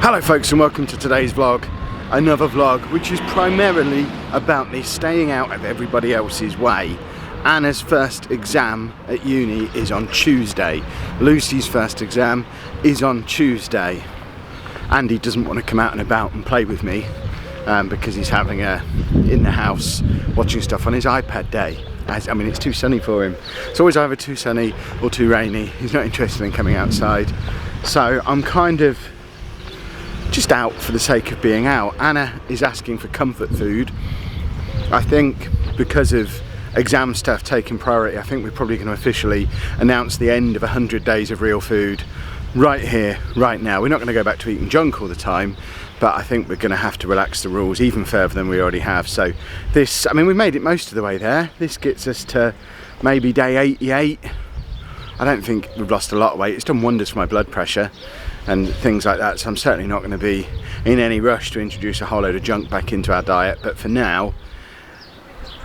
Hello folks, and welcome to today's vlog. Another vlog which is primarily about me staying out of everybody else's way. Anna's first exam at uni is on Tuesday. Lucy's first exam is on Tuesday. Andy doesn't want to come out and about and play with me because he's having a in the house watching stuff on his iPad day. I mean, it's too sunny for him. It's always either too sunny or too rainy. He's not interested in coming outside. So I'm kind of just out for the sake of being out. Anna is asking for comfort food. I think because of exam stuff taking priority, I think we're probably going to officially announce the end of 100 days of real food right here, right now. We're not going to go back to eating junk all the time, but I think we're going to have to relax the rules even further than we already have. So this, I mean, we made it most of the way there. This gets us to maybe day 88. I don't think we've lost a lot of weight. It's done wonders for my blood pressure and things like that, so I'm certainly not going to be in any rush to introduce a whole load of junk back into our diet. But for now,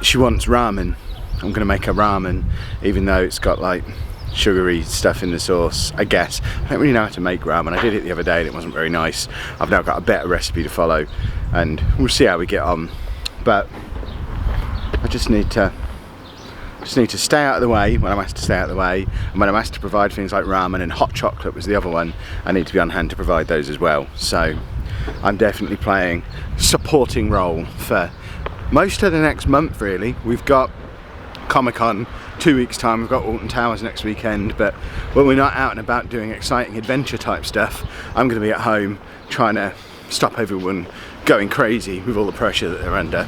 she wants ramen. I'm going to make her ramen, even though it's got like sugary stuff in the sauce, I guess. I don't really know how to make ramen. I did it the other day and it wasn't very nice. I've now got a better recipe to follow and we'll see how we get on. But I just need to stay out of the way when I'm asked to stay out of the way, and when I'm asked to provide things like ramen and hot chocolate was the other one, I need to be on hand to provide those as well. So I'm definitely playing supporting role for most of the next month really. We've got Comic-Con 2 weeks time, we've got Alton Towers next weekend, but when we're not out and about doing exciting adventure type stuff, I'm going to be at home trying to stop everyone going crazy with all the pressure that they're under.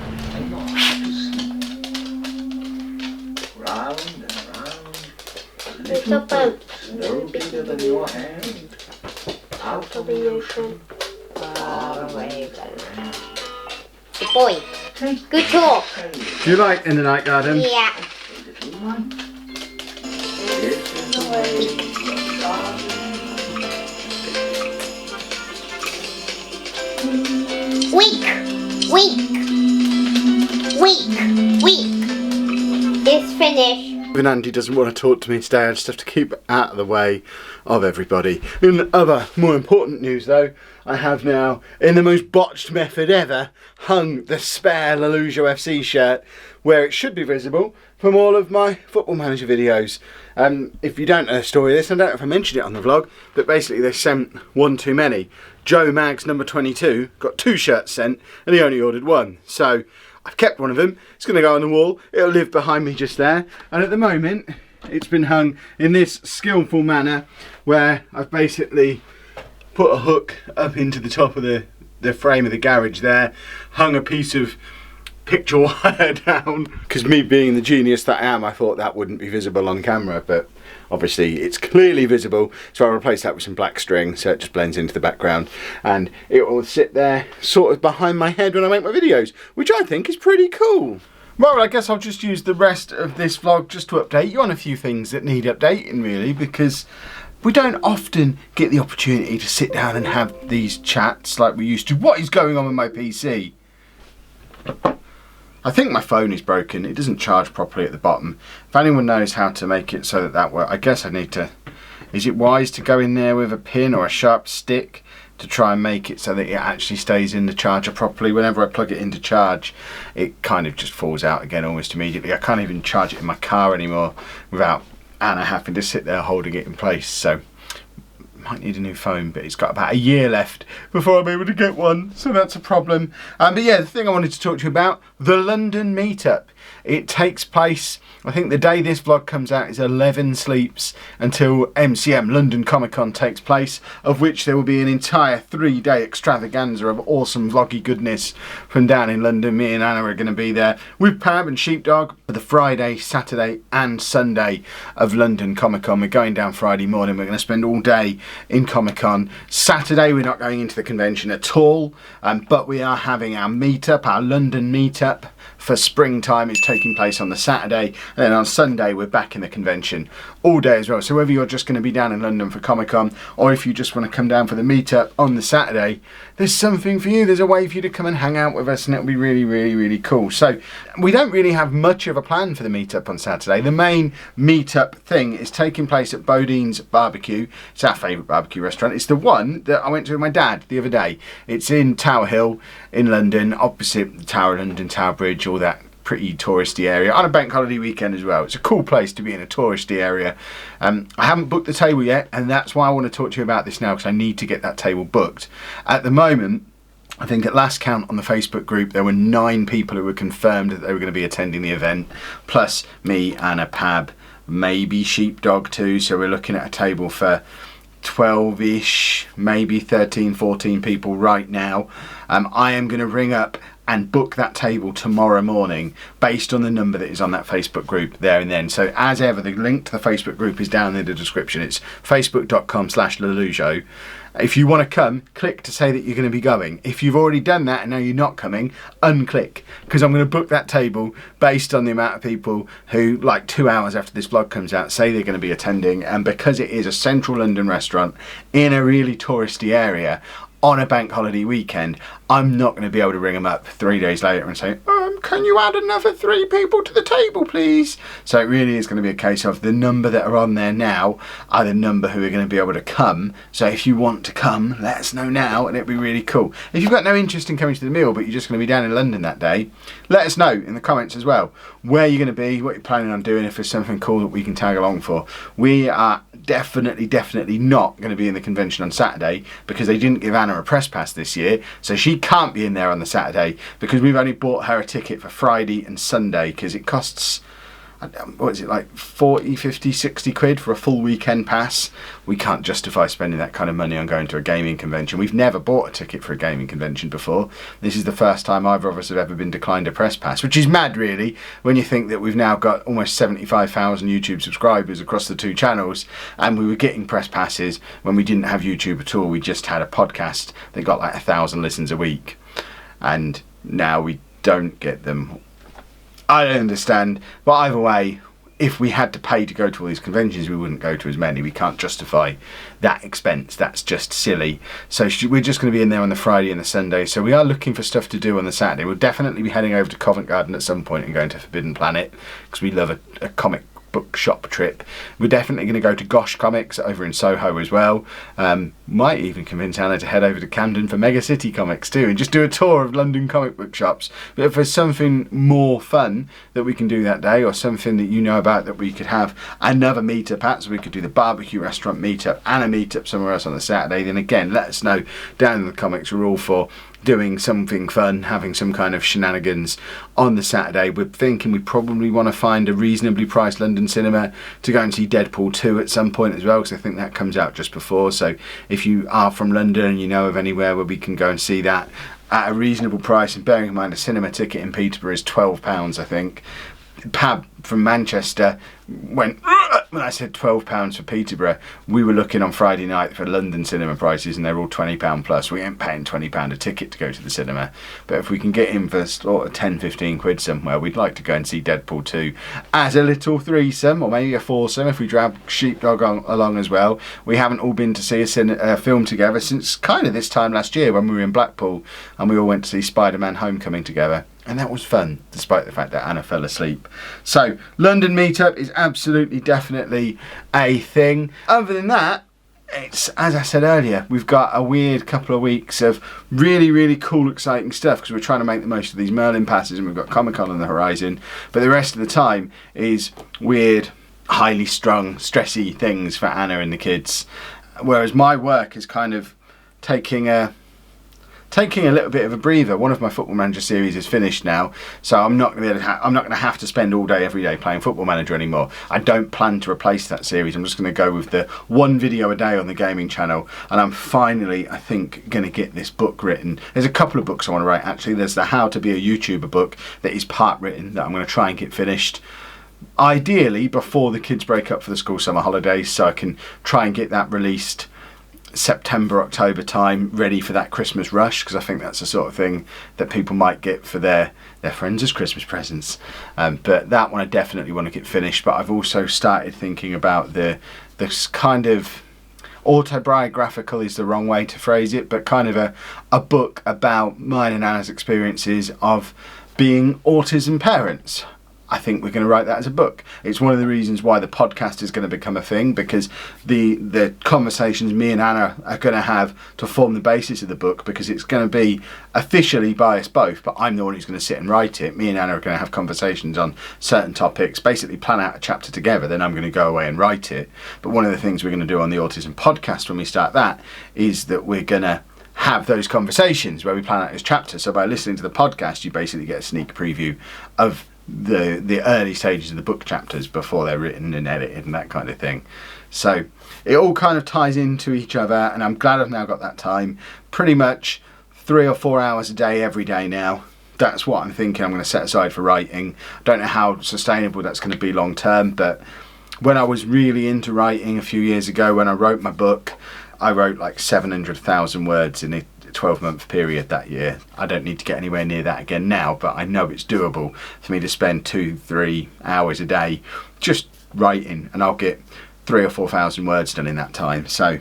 It's a boat, no bigger than your hand. Out of the ocean, far away. Good boy. Good talk. Do you like In the Night Garden? Yeah. Week. It's finished. When Andy doesn't want to talk to me today, I just have to keep out of the way of everybody. In other, more important news though, I have now, in the most botched method ever, hung the spare Lalujo FC shirt where it should be visible from all of my Football Manager videos. If you don't know the story of this, I don't know if I mentioned it on the vlog, but basically they sent one too many. Joe Maggs number 22 got 2 shirts sent and he only ordered 1. So I've kept one of them. It's going to go on the wall. It'll live behind me just there. And at the moment, it's been hung in this skillful manner where I've basically put a hook up into the top of the frame of the garage there, hung a piece of picture wire down. Because me being the genius that I am, I thought that wouldn't be visible on camera, but obviously it's clearly visible, so I replaced that with some black string so it just blends into the background and it will sit there sort of behind my head when I make my videos, which I think is pretty cool. Well, I guess I'll just use the rest of this vlog just to update you on a few things that need updating really, because we don't often get the opportunity to sit down and have these chats like we used to. What is going on with my PC? I think my phone is broken. It doesn't charge properly at the bottom. If anyone knows how to make it so that works, I guess I need to... Is it wise to go in there with a pin or a sharp stick to try and make it so that it actually stays in the charger properly? Whenever I plug it into charge, it kind of just falls out again almost immediately. I can't even charge it in my car anymore without Anna having to sit there holding it in place. So might need a new phone, but it's got about a year left before I'm able to get one, so that's a problem. But yeah, the thing I wanted to talk to you about, the London meetup. It takes place, I think the day this vlog comes out is 11 sleeps until MCM London Comic Con takes place, of which there will be an entire 3-day extravaganza of awesome vloggy goodness from down in London. Me and Anna are going to be there with Pam and Sheepdog for the Friday, Saturday and Sunday of London Comic Con. We're going down Friday morning, we're going to spend all day in Comic Con. Saturday we're not going into the convention at all, but we are having our meetup, our London meetup for springtime is taking place on the Saturday, and then on Sunday we're back in the convention all day as well. So whether you're just going to be down in London for Comic-Con, or if you just want to come down for the meetup on the Saturday, there's something for you. There's a way for you to come and hang out with us, and it'll be really, really, really cool. So we don't really have much of a plan for the meetup on Saturday. The main meetup thing is taking place at Bodine's Barbecue. It's our favourite barbecue restaurant. It's the one that I went to with my dad the other day. It's in Tower Hill in London, opposite the Tower of London, Tower Bridge, all that pretty touristy area, on a bank holiday weekend as well. It's a cool place to be in, a touristy area. I haven't booked the table yet, and that's why I want to talk to you about this now, because I need to get that table booked. At the moment, I think at last count on the Facebook group there were 9 people who were confirmed that they were going to be attending the event, plus me and a Pab, maybe Sheepdog too, so we're looking at a table for 12-ish, maybe 13, 14 people right now. I am going to ring up and book that table tomorrow morning based on the number that is on that Facebook group there and then. So as ever, the link to the Facebook group is down in the description. It's facebook.com/Lelujo. If you want to come, click to say that you're going to be going. If you've already done that and now you're not coming, unclick, because I'm going to book that table based on the amount of people who, like 2 hours after this vlog comes out, say they're going to be attending. And because it is a central London restaurant in a really touristy area on a bank holiday weekend, I'm not going to be able to ring them up 3 days later and say, can you add another 3 people to the table, please? So it really is going to be a case of the number that are on there now are the number who are going to be able to come. So if you want to come, let us know now, and it'll be really cool. If you've got no interest in coming to the meal, but you're just going to be down in London that day, let us know in the comments as well where you're going to be, what you're planning on doing, if there's something cool that we can tag along for. We are definitely not going to be in the convention on Saturday, because they didn't give Anna a press pass this year, so she can't be in there on the Saturday, because we've only bought her a ticket for Friday and Sunday, because it costs, what is it, like 40, 50, 60 quid for a full weekend pass. We can't justify spending that kind of money on going to a gaming convention. We've never bought a ticket for a gaming convention before. This is the first time either of us have ever been declined a press pass, which is mad really, when you think that we've now got almost 75,000 YouTube subscribers across the 2 channels, and we were getting press passes when we didn't have YouTube at all. We just had a podcast that got like 1,000 listens a week, and now we don't get them. I don't understand, but either way, if we had to pay to go to all these conventions, we wouldn't go to as many. We can't justify that expense. That's just silly. So we're just going to be in there on the Friday and the Sunday. So we are looking for stuff to do on the Saturday. We'll definitely be heading over to Covent Garden at some point and going to Forbidden Planet, because we love a comic book shop trip. We're definitely going to go to Gosh Comics over in Soho as well. Might even convince Anna to head over to Camden for Mega City Comics too, and just do a tour of London comic book shops. But if there's something more fun that we can do that day, or something that you know about that we could have another meetup at, so we could do the barbecue restaurant meetup and a meetup somewhere else on the Saturday, then again, let us know down in the comments. We're all for doing something fun, having some kind of shenanigans on the Saturday. We're thinking we probably want to find a reasonably priced London cinema to go and see Deadpool 2 at some point as well, because I think that comes out just before. So if you are from London and you know of anywhere where we can go and see that at a reasonable price, and bearing in mind a cinema ticket in Peterborough is £12, I think. Pab from Manchester went when I said £12 for Peterborough. We were looking on Friday night for London cinema prices, and they're all £20 plus. We ain't paying £20 a ticket to go to the cinema, but if we can get in for sort of 10-15 quid somewhere, we'd like to go and see Deadpool 2 as a little threesome, or maybe a foursome if we drag Sheepdog along as well. We haven't all been to see a film together since kind of this time last year when we were in Blackpool, and we all went to see Spider-Man Homecoming together. And that was fun, despite the fact that Anna fell asleep. So, London meetup is absolutely, definitely a thing. Other than that, it's, as I said earlier, we've got a weird couple of weeks of really, really cool, exciting stuff, because we're trying to make the most of these Merlin passes, and we've got Comic-Con on the horizon. But the rest of the time is weird, highly strung, stressy things for Anna and the kids. Whereas my work is kind of taking a little bit of a breather. One of my Football Manager series is finished now, so I'm not going to have to spend all day every day playing Football Manager anymore. I don't plan to replace that series. I'm just going to go with the 1 video a day on the gaming channel, and I'm finally, I think, going to get this book written. There's a couple of books I want to write actually. There's the How to Be a YouTuber book that is part written that I'm going to try and get finished, ideally before the kids break up for the school summer holidays, so I can try and get that released September, October time, ready for that Christmas rush, because I think that's the sort of thing that people might get for their friends as Christmas presents. But that one I definitely want to get finished. But I've also started thinking about this kind of autobiographical is the wrong way to phrase it, but kind of a book about mine and Anna's experiences of being autism parents. I think we're going to write that as a book. It's one of the reasons why the podcast is going to become a thing, because the conversations me and Anna are going to have to form the basis of the book, because it's going to be officially by us both, but I'm the one who's going to sit and write it. Me and Anna are going to have conversations on certain topics, basically plan out a chapter together, then I'm going to go away and write it. But one of the things we're going to do on the Autism podcast when we start that is that we're going to have those conversations where we plan out this chapter. So by listening to the podcast, you basically get a sneak preview of the early stages of the book chapters before they're written and edited and that kind of thing. So it all kind of ties into each other, and I'm glad I've now got that time. Pretty much 3 or 4 hours a day every day now. That's what I'm thinking I'm going to set aside for writing. I don't know how sustainable that's going to be long term, but when I was really into writing a few years ago, when I wrote my book, I wrote like 700,000 words in a 12-month period that year. I don't need to get anywhere near that again now, but I know it's doable for me to spend 2-3 hours a day just writing, and I'll get 3,000 or 4,000 words done in that time. So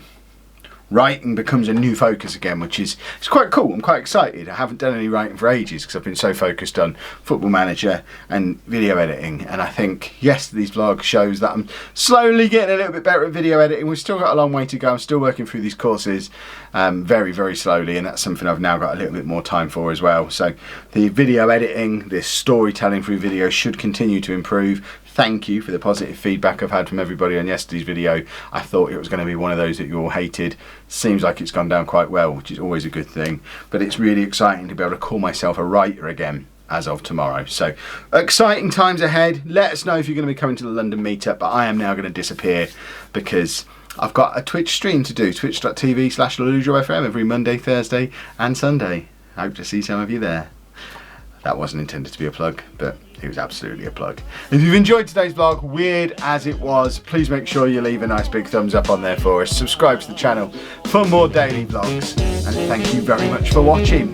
writing becomes a new focus again, which is it's quite cool. I'm quite excited. I haven't done any writing for ages because I've been so focused on Football Manager and video editing, and I think yesterday's vlog shows that I'm slowly getting a little bit better at video editing. We've still got a long way to go. I'm still working through these courses very, very slowly, and that's something I've now got a little bit more time for as well. So the video editing, this storytelling through video should continue to improve. Thank you for the positive feedback I've had from everybody on yesterday's video. I thought it was going to be one of those that you all hated. Seems like it's gone down quite well, which is always a good thing. But it's really exciting to be able to call myself a writer again as of tomorrow. So exciting times ahead. Let us know if you're going to be coming to the London meetup, but I am now going to disappear because I've got a Twitch stream to do, twitch.tv/LalujoFM every Monday, Thursday and Sunday. Hope to see some of you there. That wasn't intended to be a plug, but it was absolutely a plug. If you've enjoyed today's vlog, weird as it was, please make sure you leave a nice big thumbs up on there for us. Subscribe to the channel for more daily vlogs, and thank you very much for watching.